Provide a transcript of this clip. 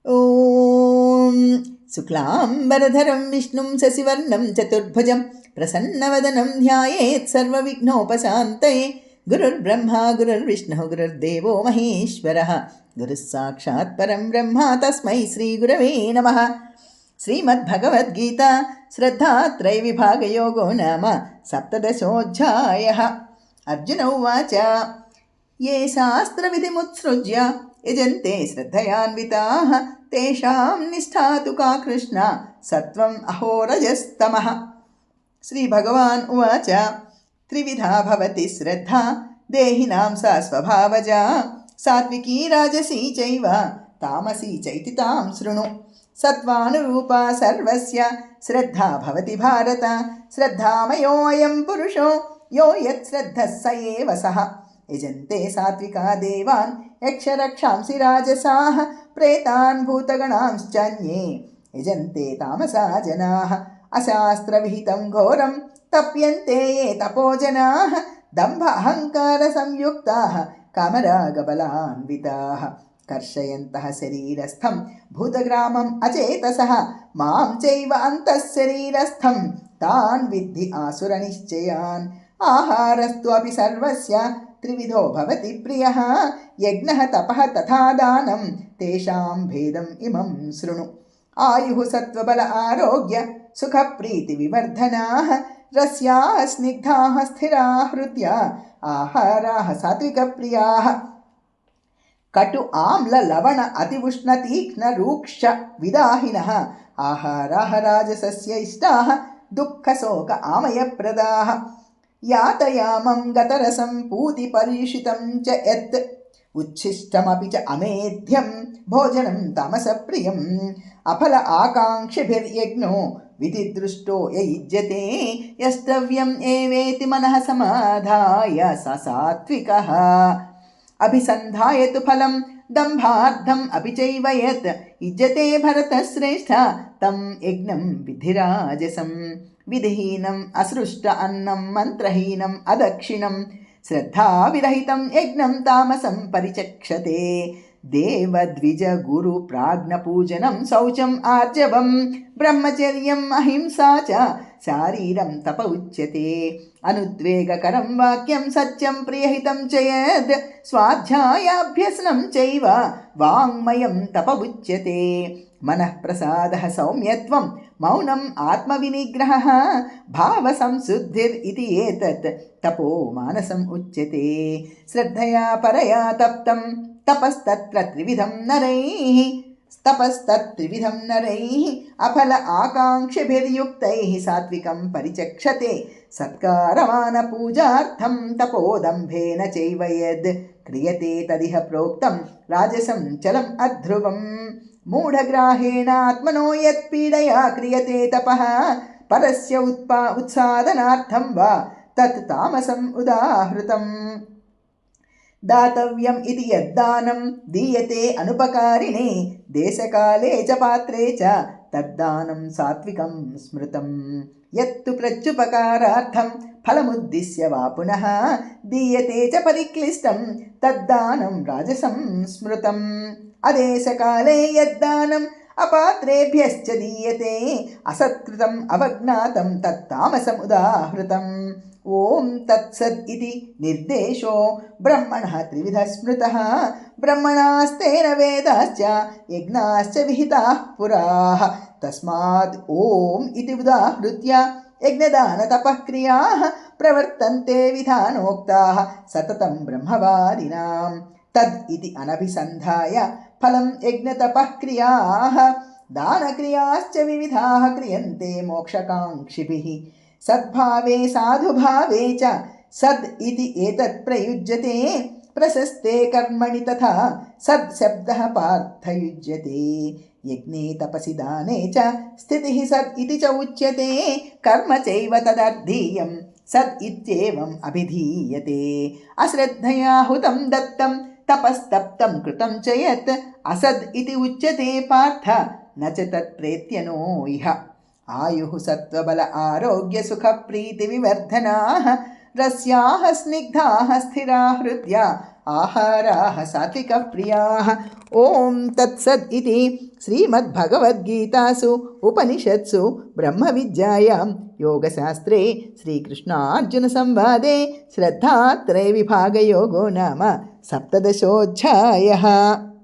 ॐ शुक्लाम्बरधरं विष्णुं शशिवर्णं चतुर्भुजं प्रसन्नवदनं ध्यायेत् सर्वविघ्नोपशान्तये। गुरुर्ब्रह्मा गुरुर्विष्णुः गुरुर्देवो महेश्वरः गुरुः साक्षात् परं ब्रह्म तस्मै श्रीगुरवे नमः। श्रीमद्भगवद्गीता श्रद्धात्रयविभागयोगो नाम सप्तदशोऽध्यायः। अर्जुन उवाच ये शास्त्रविधिमुत्सृज्य यजन्ते श्रद्धयान्विताः तेषां निष्ठा तु का कृष्ण सत्वम् अहोरजस्तमः। श्रीभगवान् उवाच त्रिविधा भवति श्रद्धा देहिनां सा स्वभावजा सात्विकी राजसी चैव तामसी चैति तां शृणु। सत्त्वानुरूपा सर्वस्य श्रद्धा भवति भारत श्रद्धामयोऽयं पुरुषो यो यच्छ्रद्धः स एव सः। यजन्ते सात्विका देवान् यक्षरक्षांसि राजसाः प्रेतान् भूतगणांश्चान्ये यजन्ते तामसा जनाः। अशास्त्रविहितं घोरं तप्यन्ते ये तपोजनाः दम्भ अहङ्कारसंयुक्ताः कामरागबलान्विताः कर्षयन्तः शरीरस्थं भूतग्रामम् अचेतसः मां चैव अन्तःशरीरस्थं तान् विद्धि आसुरनिश्चयान्। आहारस्तु अपि सर्वस्य त्रिविधो भवति प्रियः यज्ञः तपः तथा दानं तेषां भेदम् इमं शृणु। आयुः सत्त्वबल आरोग्य सुखप्रीतिविवर्धनाः रस्याः स्निग्धाः स्थिराः हृद्या आहाराः सात्विकप्रियाः। कटु आम्ल लवण अतिउष्ण तीक्ष्ण रूक्ष विदाहिनः आहाराः राजसस्य इष्टाः दुःखशोक आमयप्रदाः। यातयामं गतरसं पूतिपरीषितं च यत् उच्छिष्टमपि च अमेध्यं भोजनं तामसप्रियम्। अफल आकाङ्क्षिभिर्यज्ञो विधिदृष्टो य युज्यते यस्तव्यम् एवेति मनः समाधाय स सात्विकः। अभिसन्धाय तु फलं दम्भार्थम् अपि चैव यत् युज्यते भरतश्रेष्ठ तं यज्ञं विधिराजसं। विधिहीनम् असृष्ट अन्नं मन्त्रहीनम् अदक्षिणं श्रद्धाविरहितं यज्ञं तामसं परिचक्षते। देवद्विजगुरुप्राज्ञपूजनं शौचम् आर्जवं ब्रह्मचर्यम् अहिंसा च शारीरं तप उच्यते। अनुद्वेगकरं वाक्यं सत्यं प्रियहितं च यद् स्वाध्यायाभ्यसनं चैव वाङ्मयं तप उच्यते। मनः प्रसादः सौम्यत्वं मौनम् आत्मविनिग्रहः भावसंशुद्धिरिति एतत् तपो मानसम् उच्यते। श्रद्धया परया तप्तं तपस्तत्र त्रिविधं नरैः अफल आकाङ्क्षिभिर्युक्तैः सात्विकं परिचक्षते। सत्कारमानपूजार्थं तपोदम्भेन चैव यद् क्रियते तदिह प्रोक्तं राजसं चलम् अध्रुवम्। मूढग्राहेण आत्मनो यत्पीडया क्रियते तपः परस्य उत्सादनार्थं वा तत् तामसम् उदाहृतम्। दातव्यम् इति यद्दानं दीयते अनुपकारिणे देशकाले च पात्रे च तद्दानं सात्विकं स्मृतं। यत्तु प्रत्युपकारार्थं फलमुद्दिश्य वा पुनः दीयते च परिक्लिष्टं तद्दानं राजसं स्मृतम्। अदेशकाले यद्दानम् अपात्रेभ्यश्च दीयते असत्कृतम् अवज्ञातं तत्तामसम् उदाहृतम्। ॐ तत्सद् इति निर्देशो ब्रह्मणः त्रिविधः स्मृतः ब्रह्मणास्तेन वेदाश्च यज्ञाश्च विहिताः पुराः। तस्माद् ॐ इति उदाहृत्य यज्ञदानतपः क्रियाः प्रवर्तन्ते विधानोक्ताः सततं ब्रह्मवादिनां। तद् इति अनभिसन्धाय फलं यज्ञतपः क्रियाः दानक्रियाश्च विविधाः क्रियन्ते मोक्षकाङ्क्षिभिः। सद्भावे साधुभावे च सद् इति एतत् प्रयुज्यते प्रशस्ते कर्मणि तथा सद् शब्दः पार्थयुज्यते। यज्ञे तपसि दाने च स्थितिः सद् इति च उच्यते कर्म चैव तदर्थीयं सद् इत्येवम् अभिधीयते। अश्रद्धया हुतं दत्तं तपस्तप्तं कृतं च यत् असद् इति उच्यते पार्थ न च तत्प्रेत्यनो इह। आयुः सत्त्वबल आरोग्य सुखप्रीतिविवर्धनाः रस्याः स्निग्धाः स्थिरा हृद्या आहाराः सात्विकप्रियाः। ॐ तत्सद् इति श्रीमद्भगवद्गीतासु उपनिषत्सु ब्रह्मविद्यायां योगशास्त्रे श्रीकृष्णार्जुनसंवादे श्रद्धात्रयविभागयोगो नाम 17. अध्यायः।